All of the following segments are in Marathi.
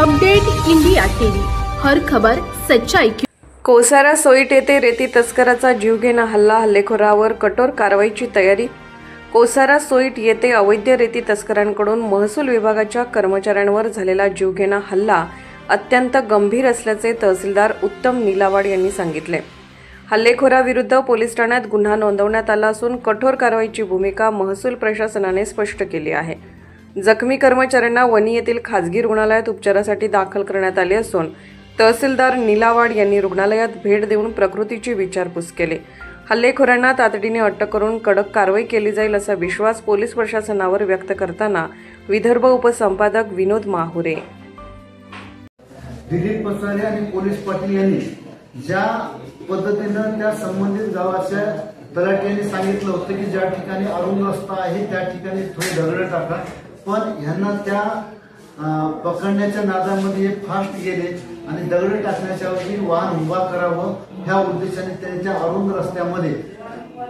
अपडेट इंडिया टीव्ही, हर खबर सच्चाई की। कोसारा सोईट येथे रेती तस्कराचा जीवघेणा हल्ला, हल्लेखोरावर कठोर कारवाईची तयारी। कोसारा सोईट येथे अवैध रेती तस्करांकडून महसूल विभागाच्या कर्मचाऱ्यांवर झालेला जीवघेणा हल्ला अत्यंत गंभीर असल्याचे तहसीलदार उत्तम निलावाड यांनी सांगितले। हल्लेखोराविरुद्ध पोलीस ठाण्यात गुन्हा नोंदवण्यात आला असून कठोर कारवाईची भूमिका महसूल प्रशासनाने स्पष्ट केली आहे। जखमी कर्मचाऱ्यांना वणी येथील खासगी रुग्णालयात उपचारासाठी दाखल करण्यात आले असून तहसीलदार निलावाड यांनी रुग्णालयात भेट देऊन प्रकृतीची विचारपूस केली। हल्लेखोरांना तातडीने अटक करून कडक कारवाई केली जाईल असा विश्वास पोलीस प्रशासनावर व्यक्त करताना विदर्भ उपसंपादक विनोद माहुरे, दिलीप पसारे आणि पोलीस पाटील यांनी ज्या पद्धतीने त्या संबंधित गावाच्या तलाठ्यांनी सांगितलं होतं की ज्या ठिकाणी अरुंद रस्ता आहे त्या ठिकाणी थोडे दगड टाका, पण ह्यांना त्या पकडण्याच्या नादामध्ये फास्ट गेले आणि दगड टाकण्याच्या ऐवजी वाहन उभा करावं ह्या उद्देशाने त्यांच्या अरुंद रस्त्यामध्ये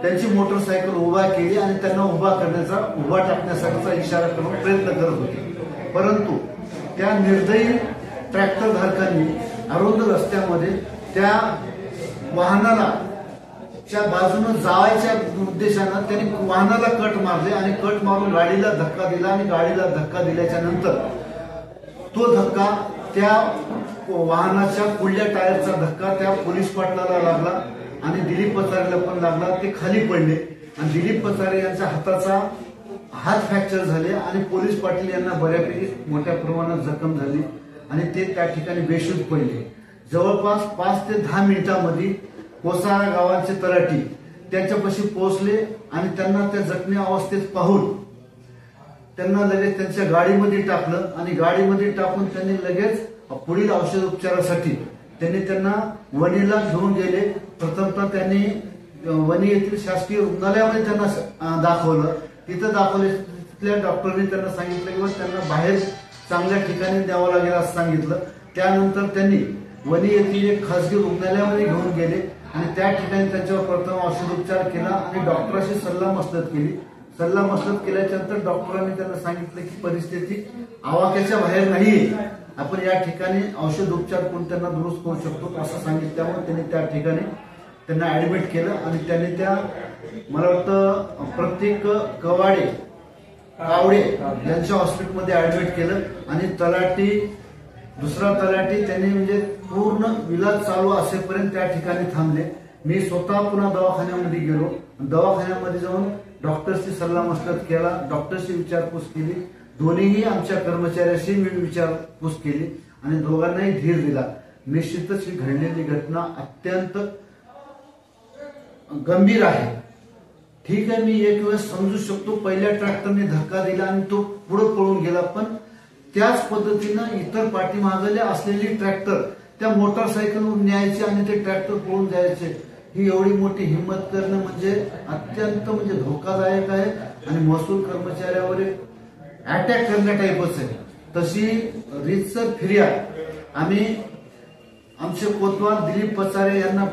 त्यांची मोटरसायकल उभा केली आणि त्यांना उभा टाकण्यासाठीचा इशारा करून प्रयत्न करत होते। परंतु त्या निर्दयी ट्रॅक्टर धारकांनी अरुंद रस्त्यामध्ये त्या वाहनाला च्या बाजूने जायच्या उद्देशाने त्यांनी वाहनाला कट मारले आणि कट मारून गाडीला धक्का दिला आणि गाडीला धक्का दिल्याच्या नंतर तो धक्का त्या वाहनाच्या पुढल्या टायरचा धक्का त्या पोलीस पाटलाला लागला आणि दिलीप पसारेला पण लागला। ते खाली पडले आणि दिलीप पसारे यांच्या हाताचा हात फ्रॅक्चर झाले आणि पोलीस पाटील यांना बऱ्यापैकी मोठ्या प्रमाणात जखम झाली आणि ते त्या ठिकाणी बेशुद्ध पडले। जवळपास 5 ते 10 मिनिटांमध्ये कोसारा गावाचे तलाठी त्यांच्यापाशी पोहोचले आणि त्यांना त्या जखमी अवस्थेत पाहून त्यांना लगेच त्यांच्या गाडीमध्ये टाकलं आणि गाडीमध्ये टाकून त्यांनी लगेच पुढील औषध उपचारासाठी त्यांना वणीला घेऊन गेले। प्रथमतः त्यांनी वणी येथील शासकीय रुग्णालयामध्ये त्यांना दाखवलं। तिथं दाखवले तिथल्या डॉक्टरने त्यांना सांगितलं की त्यांना बाहेर चांगल्या ठिकाणी द्यावं लागेल असं सांगितलं। त्यानंतर त्यांनी वणी येथील एक खासगी रुग्णालयामध्ये घेऊन गेले आणि त्या ठिकाणी त्यांच्यावर प्रथम औषधोपचार केला आणि डॉक्टरांशी सल्लामसलत केली। सल्लामसलत केल्याच्या नंतर डॉक्टरांनी त्यांना सांगितलं की परिस्थिती आवाक्याच्या बाहेर नाहीये, आपण या ठिकाणी औषधोपचार करून त्यांना दुरुस्त करू शकतो असं सांगितल्यामुळे त्यांनी त्या ठिकाणी त्यांना ऍडमिट केलं आणि त्यांनी त्या मला वाटतं प्रत्येक कावडे यांच्या हॉस्पिटलमध्ये ऍडमिट केलं आणि दुसरा तलाठी त्यांनी म्हणजे पूर्ण इलाज चालू असेपर्यंत त्या ठिकाणी थांबले। मी स्वतः पुन्हा दवाखान्यामध्ये गेलो, दवाखान्यामध्ये जाऊन डॉक्टरशी सल्लामसलत केला, डॉक्टरशी विचारपूस केली, दोन्हीही आमच्या कर्मचाऱ्याशी मी विचारपूस केली आणि दोघांनाही धीर दिला। निश्चितच ही घडलेली घटना अत्यंत गंभीर आहे। ठीक आहे, मी एक वेळेस समजू शकतो पहिल्या ट्रॅक्टरने धक्का दिला आणि तो पुढे पळून गेला, पण त्याच पद्धतीनं इतर पाठीमागले असलेली ट्रॅक्टर त्या मोटरसायकलवर न्यायचे आणि ते ट्रॅक्टर पळून जायचे, ही एवढी मोठी हिंमत करणं म्हणजे अत्यंत म्हणजे धोकादायक आहे आणि महसूल कर्मचाऱ्यावर अटॅक करण्या टाईपच आहे। तशी रीतसर फिर्याद आम्ही आमचे कोतवाल दिलीप पसारे यांना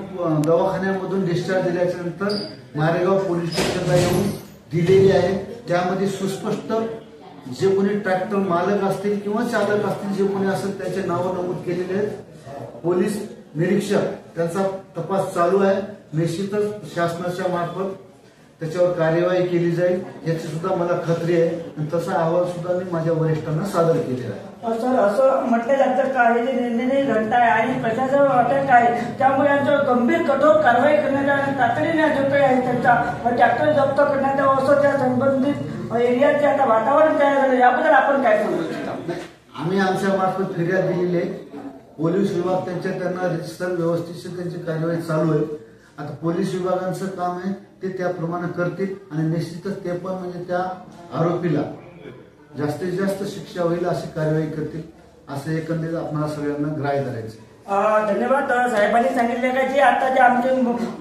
दवाखान्यामधून डिस्चार्ज दिल्याच्या नंतर मारेगाव पोलीस स्टेशनला येऊन दिलेली आहे। त्यामध्ये सुस्पष्ट जे कोणी ट्रॅक्टर मालक असतील किंवा चालक असतील जे कोणी असेल त्याचे नाव नमूद केलेले आहेत। पोलीस निरीक्षक त्यांचा तपास चालू आहे। निश्चितच शासनाच्या मार्फत त्याच्यावर कार्यवाही केली जाईल याची सुद्धा मला खात्री आहे आणि तसा अहवाल सुद्धा मी माझ्या वरिष्ठांना सादर केलेला आहे। सर, असं म्हटलं जातं का हे जे निर्णय घडताय आणि प्रशासनावर अटक आहे त्यामुळे यांच्यावर गंभीर कठोर कारवाई करण्यात आणि तातडीने जो काही आहे त्यांचा ट्रॅक्टर जप्त करण्यात यावं असं त्या संबंधित एरियाचे आता वातावरण तयार झालं, याबद्दल आपण काय सांगू इच्छिता? आम्ही आमच्या मार्फत फिर्याद दिलेली आहे। पोलीस विभाग त्यांना रजिस्टर व्यवस्थित त्यांची कार्यवाही चालू आहे। आता पोलीस विभागांचं काम आहे ते त्याप्रमाणे करतील आणि निश्चितच ते पण म्हणजे त्या आरोपीला जास्तीत जास्त शिक्षा होईल अशी कार्यवाही करतील असं एकंदरीत आपल्याला सगळ्यांना ग्राह्य धरायचं। धन्यवाद. साहेबांनी सांगितले का जे आता जे आमचे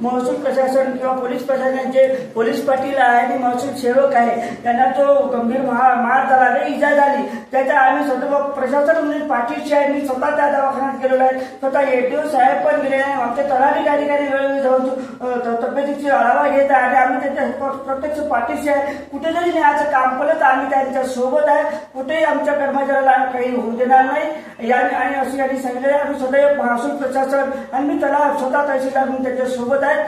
महसूल प्रशासन किंवा पोलीस प्रशासनाचे पोलीस पाटील आहे आणि महसूल सेवक आहे त्यांना जो गंभीर मार झाला आणि इजा झाली त्याचा आम्ही स्वतः प्रशासन म्हणजे पाठीशी आहे. मी स्वतः त्या दवाखान्यात गेलेलो आहे. स्वतः एटीओ साहेब पण गेलेले आहे. आमच्या तलाठी अधिकारी वेळोवेळी जाऊन तब्येतीची आढावा घेत आहे आणि आम्ही त्यांच्या प्रत्यक्ष पाठीशी आहे. कुठे जरी न्यायाचं काम पडलं तर आम्ही त्यांच्या सोबत आहे. कुठेही आमच्या कर्मचाऱ्याला काही होऊ देणार नाही आणि अशी यांनी सांगितले. आम्ही सदैव महसूल प्रशासन आणि मी त्याला स्वतः तहसीलदार म्हणून त्याच्या सोबत आहे.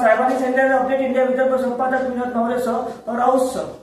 साहेबांनी सांगितलेलं अपडेट इंडिया विदर्भ संपादक विनोद भावरे सह राऊत सर.